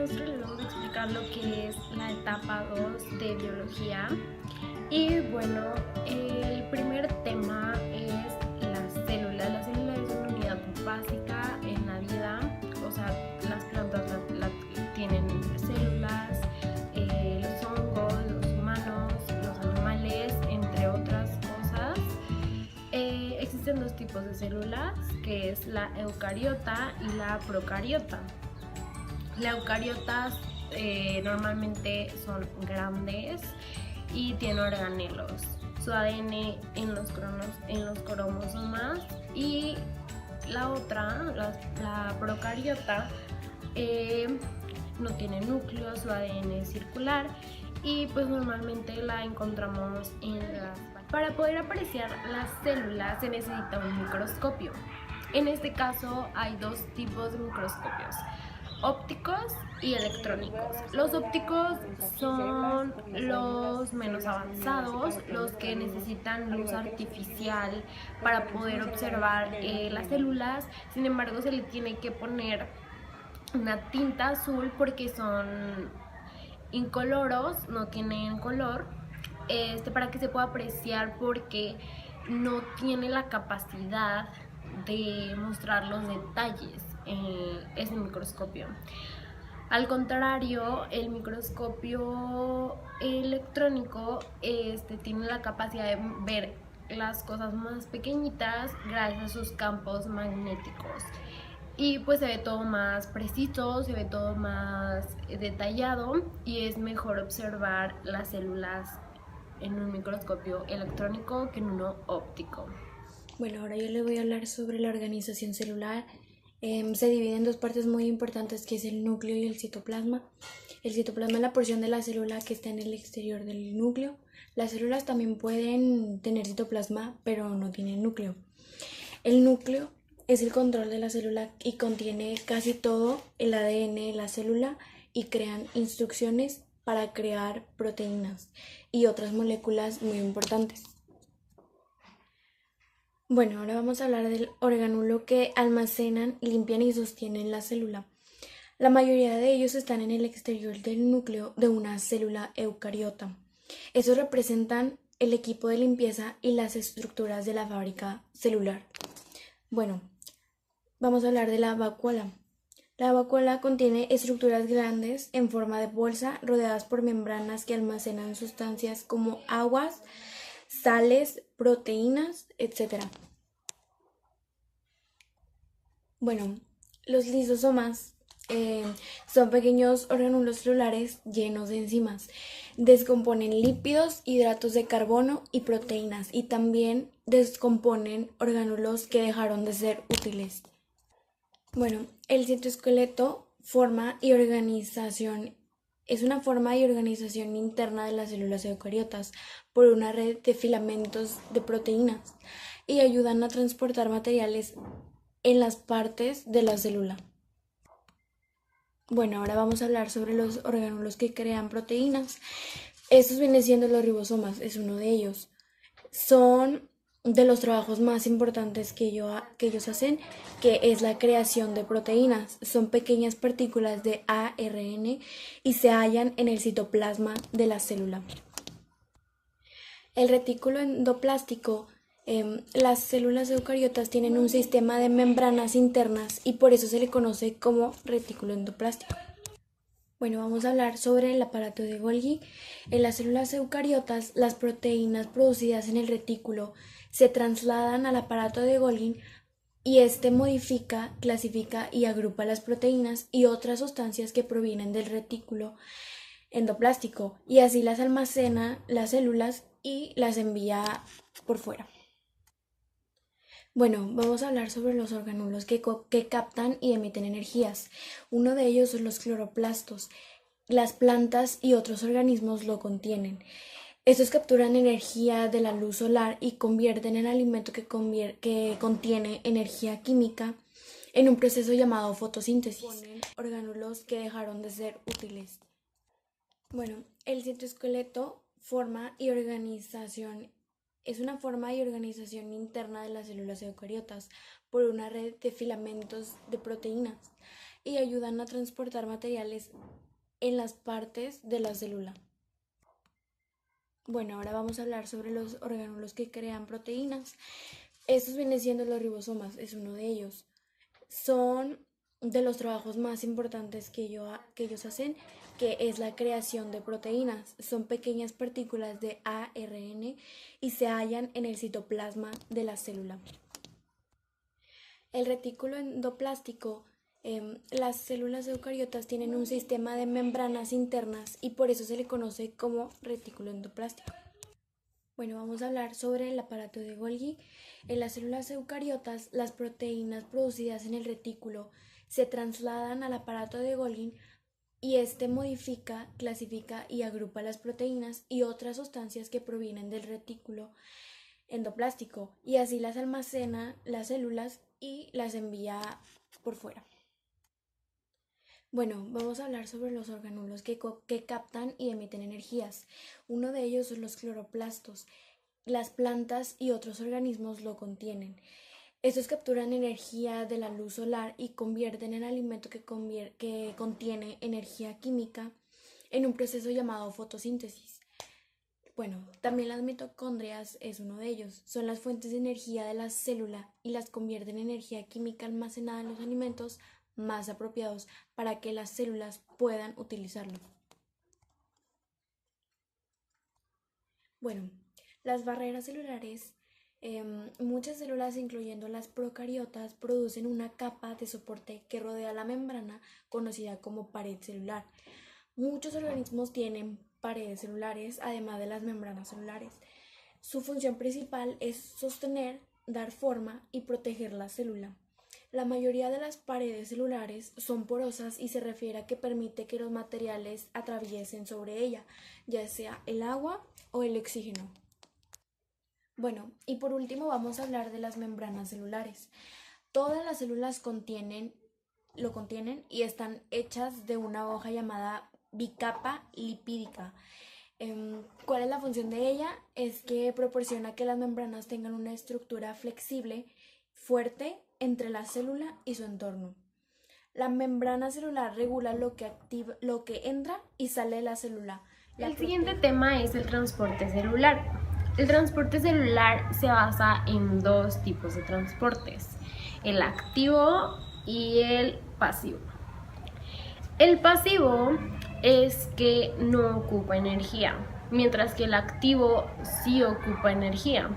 semestre les vamos a explicar lo que es la etapa 2 de biología. Y bueno, el primer tema es las células. La célula es una unidad básica en la vida, o sea, las plantas tienen células, los hongos, los humanos, los animales, entre otras cosas. Existen dos tipos de células, que es la eucariota y la procariota. Las eucariotas normalmente son grandes y tienen organelos, su ADN en los cromosomas, y la otra, la procariota, no tiene núcleo, su ADN es circular y pues normalmente la encontramos en las... Para poder apreciar las células se necesita un microscopio. En este caso hay dos tipos de microscopios: ópticos y electrónicos. Los ópticos son los menos avanzados, los que necesitan luz artificial para poder observar las células. Sin embargo, se le tiene que poner una tinta azul porque son incoloros, no tienen color, para que se pueda apreciar, porque no tiene la capacidad de mostrar los detalles ese microscopio. Al contrario, el microscopio electrónico tiene la capacidad de ver las cosas más pequeñitas gracias a sus campos magnéticos. Y pues se ve todo más preciso, se ve todo más detallado y es mejor observar las células en un microscopio electrónico que en uno óptico. Bueno, ahora yo les voy a hablar sobre la organización celular. Se divide en dos partes muy importantes, que es el núcleo y el citoplasma. El citoplasma es la porción de la célula que está en el exterior del núcleo. Las células también pueden tener citoplasma, pero no tienen núcleo. El núcleo es el control de la célula y contiene casi todo el ADN de la célula, y crean instrucciones para crear proteínas y otras moléculas muy importantes. Bueno, ahora vamos a hablar del orgánulo que almacenan, limpian y sostienen la célula. La mayoría de ellos están en el exterior del núcleo de una célula eucariota. Esos representan el equipo de limpieza y las estructuras de la fábrica celular. Bueno, vamos a hablar de la vacuola. La vacuola contiene estructuras grandes en forma de bolsa rodeadas por membranas que almacenan sustancias como aguas, sales, proteínas, etc. Bueno, los lisosomas son pequeños orgánulos celulares llenos de enzimas. Descomponen lípidos, hidratos de carbono y proteínas, y también descomponen orgánulos que dejaron de ser útiles. Bueno, el citoesqueleto es una forma y organización interna de las células eucariotas por una red de filamentos de proteínas, y ayudan a transportar materiales en las partes de la célula. Bueno, ahora vamos a hablar sobre los orgánulos que crean proteínas. Estos vienen siendo los ribosomas, es uno de ellos. Son de los trabajos más importantes que ellos hacen, que es la creación de proteínas. Son pequeñas partículas de ARN y se hallan en el citoplasma de la célula. El retículo endoplástico. Las células eucariotas tienen un sistema de membranas internas y por eso se le conoce como retículo endoplástico. Bueno, vamos a hablar sobre el aparato de Golgi. En las células eucariotas, las proteínas producidas en el retículo se trasladan al aparato de Golgi, y este modifica, clasifica y agrupa las proteínas y otras sustancias que provienen del retículo endoplástico, y así las almacena las células y las envía por fuera. Bueno, vamos a hablar sobre los orgánulos que captan y emiten energías. Uno de ellos son los cloroplastos. Las plantas y otros organismos lo contienen. Estos capturan energía de la luz solar y convierten el alimento que contiene energía química en un proceso llamado fotosíntesis. Ponen orgánulos que dejaron de ser útiles. Bueno, el citoesqueleto es una forma y organización interna de las células eucariotas por una red de filamentos de proteínas. y ayudan a transportar materiales en las partes de la célula. Bueno, ahora vamos a hablar sobre los orgánulos que crean proteínas. Estos vienen siendo los ribosomas, es uno de ellos. Son de los trabajos más importantes que ellos hacen, que es la creación de proteínas. Son pequeñas partículas de ARN y se hallan en el citoplasma de la célula. El retículo endoplástico, las células eucariotas tienen un sistema de membranas internas y por eso se le conoce como retículo endoplástico. Bueno, vamos a hablar sobre el aparato de Golgi. En las células eucariotas, las proteínas producidas en el retículo se trasladan al aparato de Golgi y este modifica, clasifica y agrupa las proteínas y otras sustancias que provienen del retículo endoplástico y así las almacena las células y las envía por fuera. Bueno, vamos a hablar sobre los orgánulos que captan y emiten energías. Uno de ellos son los cloroplastos. Las plantas y otros organismos lo contienen. Estos capturan energía de la luz solar y convierten el alimento que contiene energía química en un proceso llamado fotosíntesis. Bueno, también las mitocondrias es uno de ellos. Son las fuentes de energía de la célula y las convierten en energía química almacenada en los alimentos más apropiados para que las células puedan utilizarlo. Bueno, las barreras celulares, muchas células, incluyendo las procariotas, producen una capa de soporte que rodea la membrana conocida como pared celular. Muchos organismos tienen paredes celulares, además de las membranas celulares. Su función principal es sostener, dar forma y proteger la célula. La mayoría de las paredes celulares son porosas y se refiere a que permite que los materiales atraviesen sobre ella, ya sea el agua o el oxígeno. Bueno, y por último vamos a hablar de las membranas celulares. Todas las células lo contienen y están hechas de una hoja llamada bicapa lipídica. ¿Cuál es la función de ella? Es que proporciona que las membranas tengan una estructura flexible, fuerte entre la célula y su entorno. La membrana celular regula lo que entra y sale de la célula. El siguiente tema es el transporte celular. El transporte celular se basa en dos tipos de transportes, el activo y el pasivo. El pasivo es que no ocupa energía, mientras que el activo sí ocupa energía.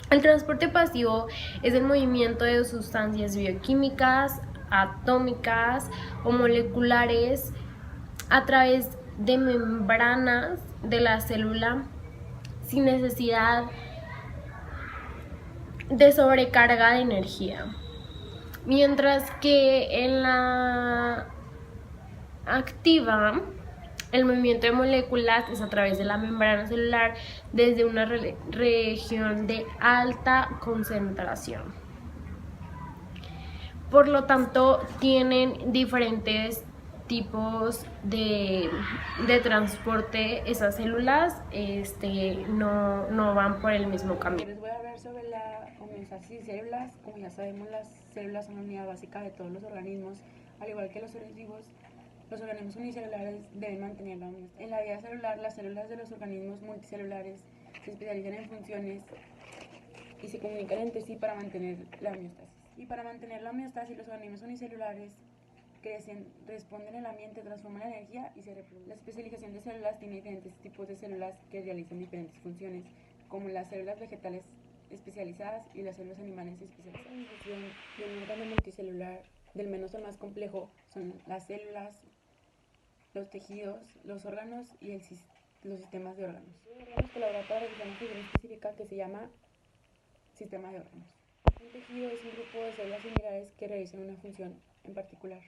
El transporte pasivo es el movimiento de sustancias bioquímicas, atómicas o moleculares a través de membranas de la célula sin necesidad de sobrecarga de energía. Mientras que en la activa, el movimiento de moléculas es a través de la membrana celular desde una región de alta concentración. Por lo tanto, tienen diferentes tipos de transporte. Esas células no van por el mismo camino. Les voy a hablar sobre la homeostasis de células. Como ya sabemos, las células son la unidad básica de todos los organismos, al igual que los seres vivos. Los organismos unicelulares deben mantener la homeostasis. En la vida celular, las células de los organismos multicelulares se especializan en funciones y se comunican entre sí para mantener la homeostasis. Y para mantener la homeostasis, los organismos unicelulares crecen, responden al ambiente, transforman energía y se reproducen. La especialización de células tiene diferentes tipos de células que realizan diferentes funciones, como las células vegetales especializadas y las células animales especializadas. La organización de un órgano multicelular del menos al más complejo son las células, los tejidos, los órganos y los sistemas de órganos. Los órganos colaboran para realizar una función específica que se llama sistema de órganos. Un tejido es un grupo de células similares que realizan una función en particular.